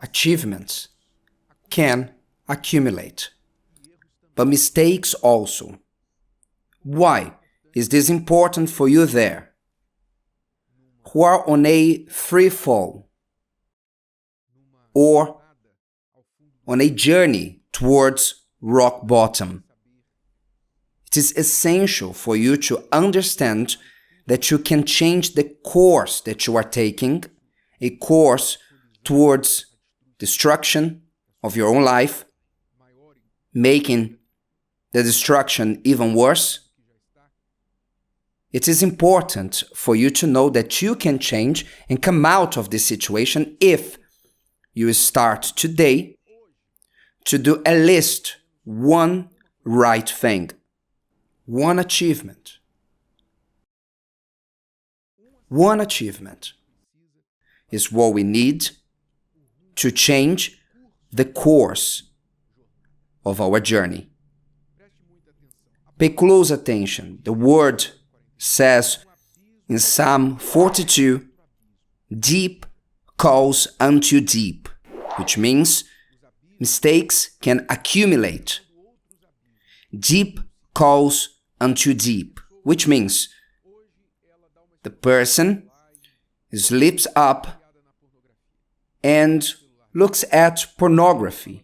Achievements can accumulate, but mistakes also. Why is this important for you there, who are on a free fall or on a journey towards rock bottom? It is essential for you to understand that you can change the course that you are taking, a course towards destruction of your own life, making the destruction even worse. It is important for you to know that you can change and come out of this situation if you start today to do at least one right thing, one achievement. One achievement is what we need to change the course of our journey. Pay close attention. The word says in Psalm 42, deep calls unto deep, which means mistakes can accumulate. Deep calls unto deep, which means the person slips up and looks at pornography.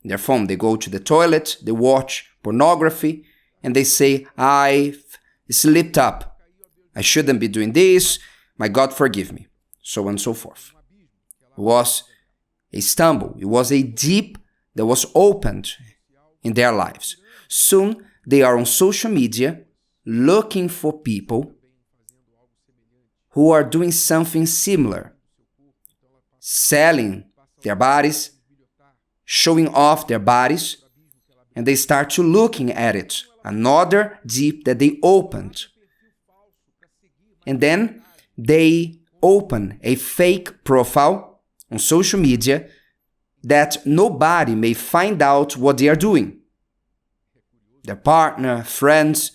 In their phone, they go to the toilet, they watch pornography, and they say, I've slipped up. I shouldn't be doing this. My God, forgive me. So on and so forth. It was a stumble. It was a deep that was opened in their lives. Soon, they are on social media looking for people who are doing something similar, selling their bodies, showing off their bodies, and they start to looking at it, another deep that they opened. And then they open a fake profile on social media that nobody may find out what they are doing. Their partner, friends.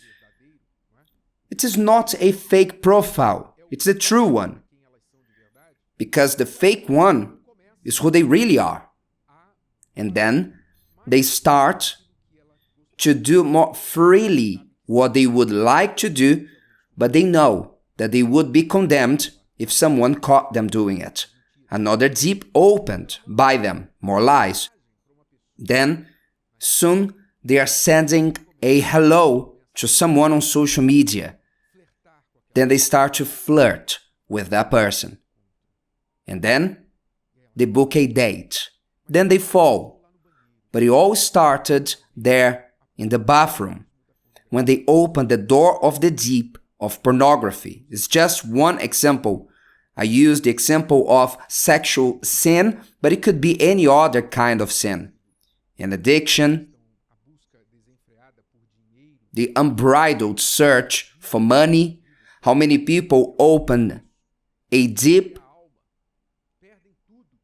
It is not a fake profile. It's a true one. Because the fake one is who they really are. And then they start to do more freely what they would like to do, but they know that they would be condemned if someone caught them doing it. Another deep opened by them, more lies. Then, soon, they are sending a hello to someone on social media. Then they start to flirt with that person. And then they book a date. Then they fall. But it all started there in the bathroom when they opened the door of the deep of pornography. It's just one example. I used the example of sexual sin, but it could be any other kind of sin. An addiction, the unbridled search for money. How many people open a deep?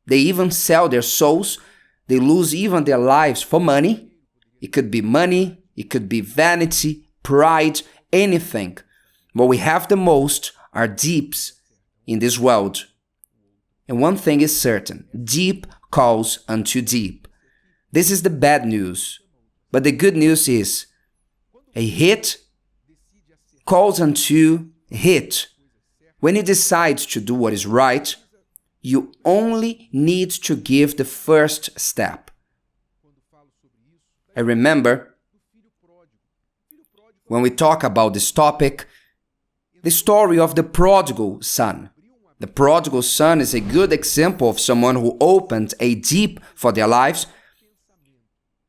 They even sell their souls. They lose even their lives for money. It could be money. It could be vanity, pride, anything. What we have the most are deeps in this world. And one thing is certain. Deep calls unto deep. This is the bad news. But the good news is a hit calls unto hit. When you decide to do what is right, you only need to give the first step. I remember when we talk about this topic, the story of the prodigal son. The prodigal son is a good example of someone who opened a deep for their lives.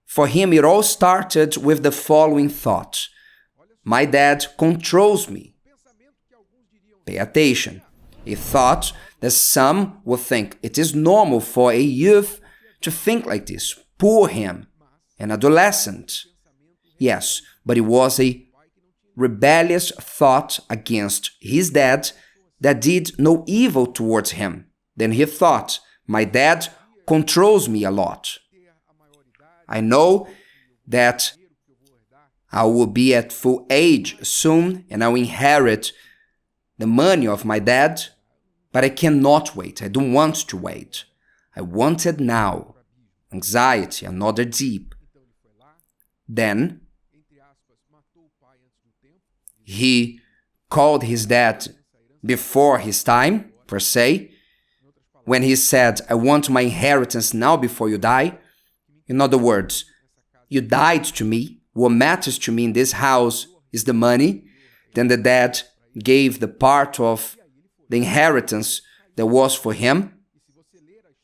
For him, it all started with the following thought. My dad controls me. Pay attention. He thought that some would think it is normal for a youth to think like this. Poor him, an adolescent. Yes, but it was a rebellious thought against his dad that did no evil towards him. Then he thought, my dad controls me a lot. I know that I will be at full age soon and I will inherit the money of my dad, but I cannot wait. I don't want to wait. I want it now. Anxiety, another deep. Then he called his dad before his time, per se, when he said, I want my inheritance now before you die. In other words, you died to me. What matters to me in this house is the money. Then the dad gave the part of the inheritance that was for him.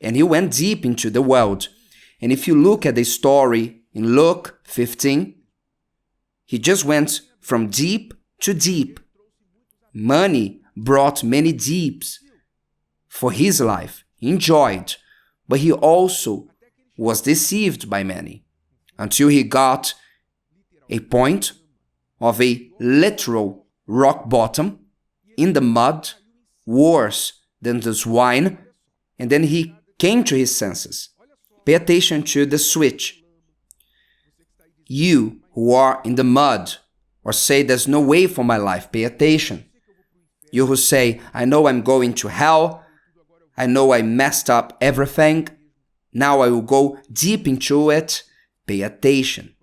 And he went deep into the world. And if you look at the story in Luke 15, he just went from deep to deep. Money brought many deeps for his life. He enjoyed, but he also was deceived by many until he got a point of a literal rock bottom in the mud, worse than the swine, and then he came to his senses. Pay attention to the switch. You who are in the mud or say there's no way for my life, pay attention. You who say, I know I'm going to hell, I know I messed up everything, now I will go deep into it, pay attention.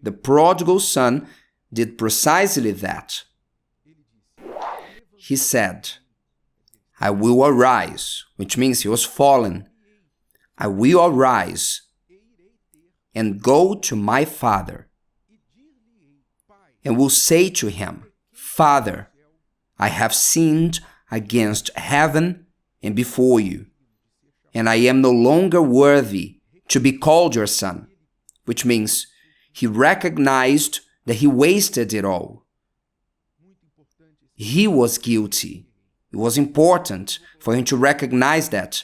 The prodigal son did precisely that. He said, I will arise, which means he was fallen. I will arise and go to my father and will say to him, Father, I have sinned against heaven and before you, and I am no longer worthy to be called your son, which means he recognized that he wasted it all. He was guilty. It was important for him to recognize that.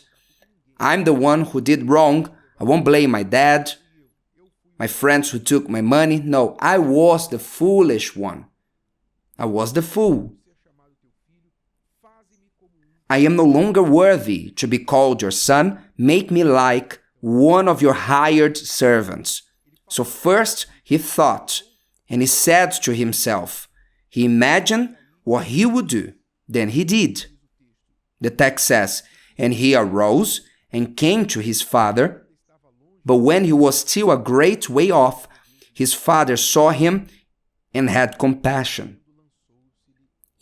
I'm the one who did wrong. I won't blame my dad, my friends who took my money. No, I was the foolish one. I was the fool. I am no longer worthy to be called your son. Make me like one of your hired servants. So first he thought, and he said to himself, he imagined what he would do. Then he did. The text says, and he arose and came to his father. But when he was still a great way off, his father saw him and had compassion,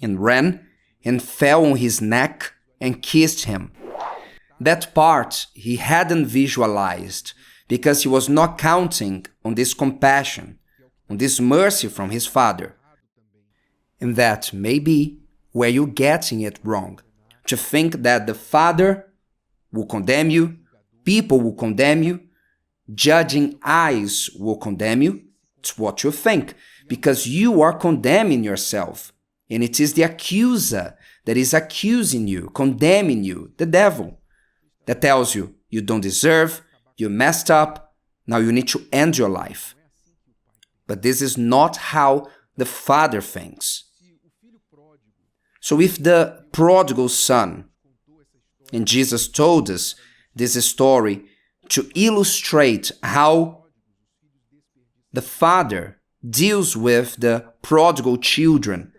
and ran and fell on his neck and kissed him. That part he hadn't visualized because he was not counting on this compassion, on this mercy from his father. And that may be where you're getting it wrong, to think that the father will condemn you, people will condemn you, judging eyes will condemn you. It's what you think, because you are condemning yourself. And it is the accuser that is accusing you, condemning you, the devil, that tells you, you don't deserve, you messed up, now you need to end your life. But this is not how the Father thinks. So if the prodigal son, and Jesus told us this story to illustrate how the Father deals with the prodigal children,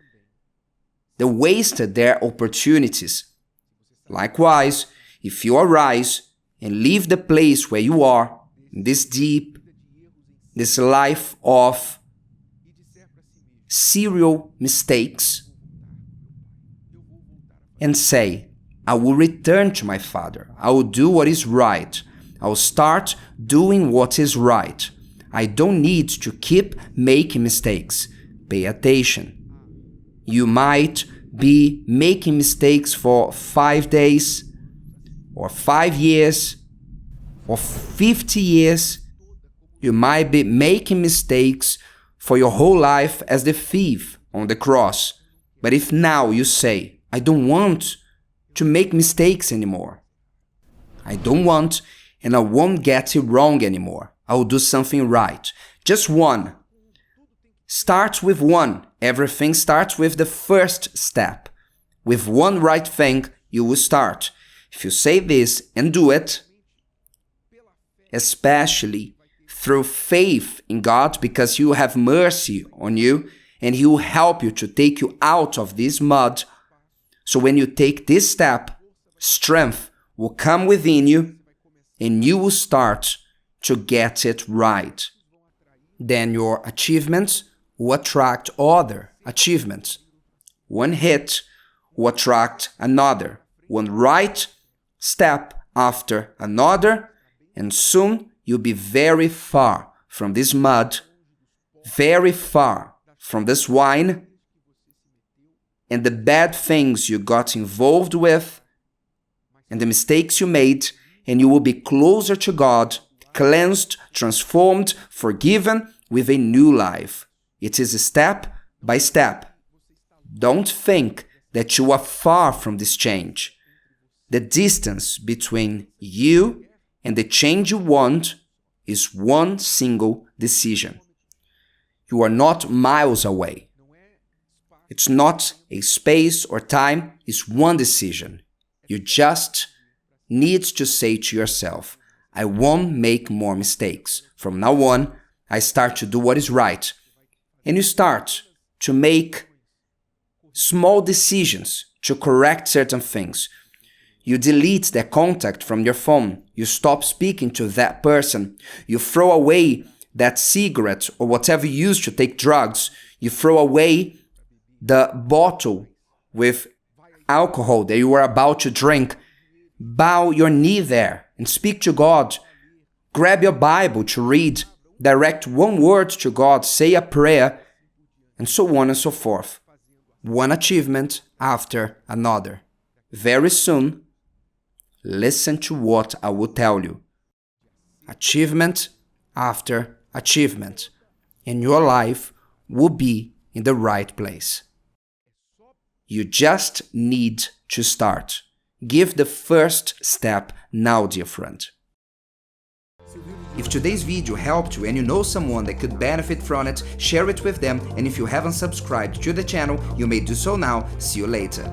they wasted their opportunities. Likewise, if you arise and leave the place where you are, in this deep, this life of serial mistakes, and say, I will return to my Father, I will do what is right, I will start doing what is right, I don't need to keep making mistakes. Pay attention. You might be making mistakes for 5 days, or 5 years, or 50 years. You might be making mistakes for your whole life as the thief on the cross. But if now you say, I don't want to make mistakes anymore, I don't want, and I won't get it wrong anymore, I will do something right. Just one. Start with one. Everything starts with the first step. With one right thing, you will start. If you say this and do it, especially through faith in God, because He will have mercy on you and He will help you to take you out of this mud. So when you take this step, strength will come within you, and you will start to get it right. Then your achievements will attract other achievements. One hit will attract another, one right step after another, and soon you'll be very far from this mud, very far from this wine, and the bad things you got involved with, and the mistakes you made, and you will be closer to God, cleansed, transformed, forgiven, with a new life. It is step by step. Don't think that you are far from this change. The distance between you and the change you want is one single decision. You are not miles away. It's not a space or time, it's one decision. You just need to say to yourself, I won't make more mistakes. From now on, I start to do what is right. And you start to make small decisions to correct certain things. You delete that contact from your phone. You stop speaking to that person. You throw away that cigarette or whatever you use to take drugs. You throw away the bottle with alcohol that you were about to drink. Bow your knee there and speak to God. Grab your Bible to read. Direct one word to God. Say a prayer. And so on and so forth. One achievement after another. Very soon, listen to what I will tell you. Achievement after achievement. And your life will be in the right place. You just need to start. Give the first step now, dear friend. If today's video helped you and you know someone that could benefit from it, share it with them, and if you haven't subscribed to the channel, you may do so now. See you later.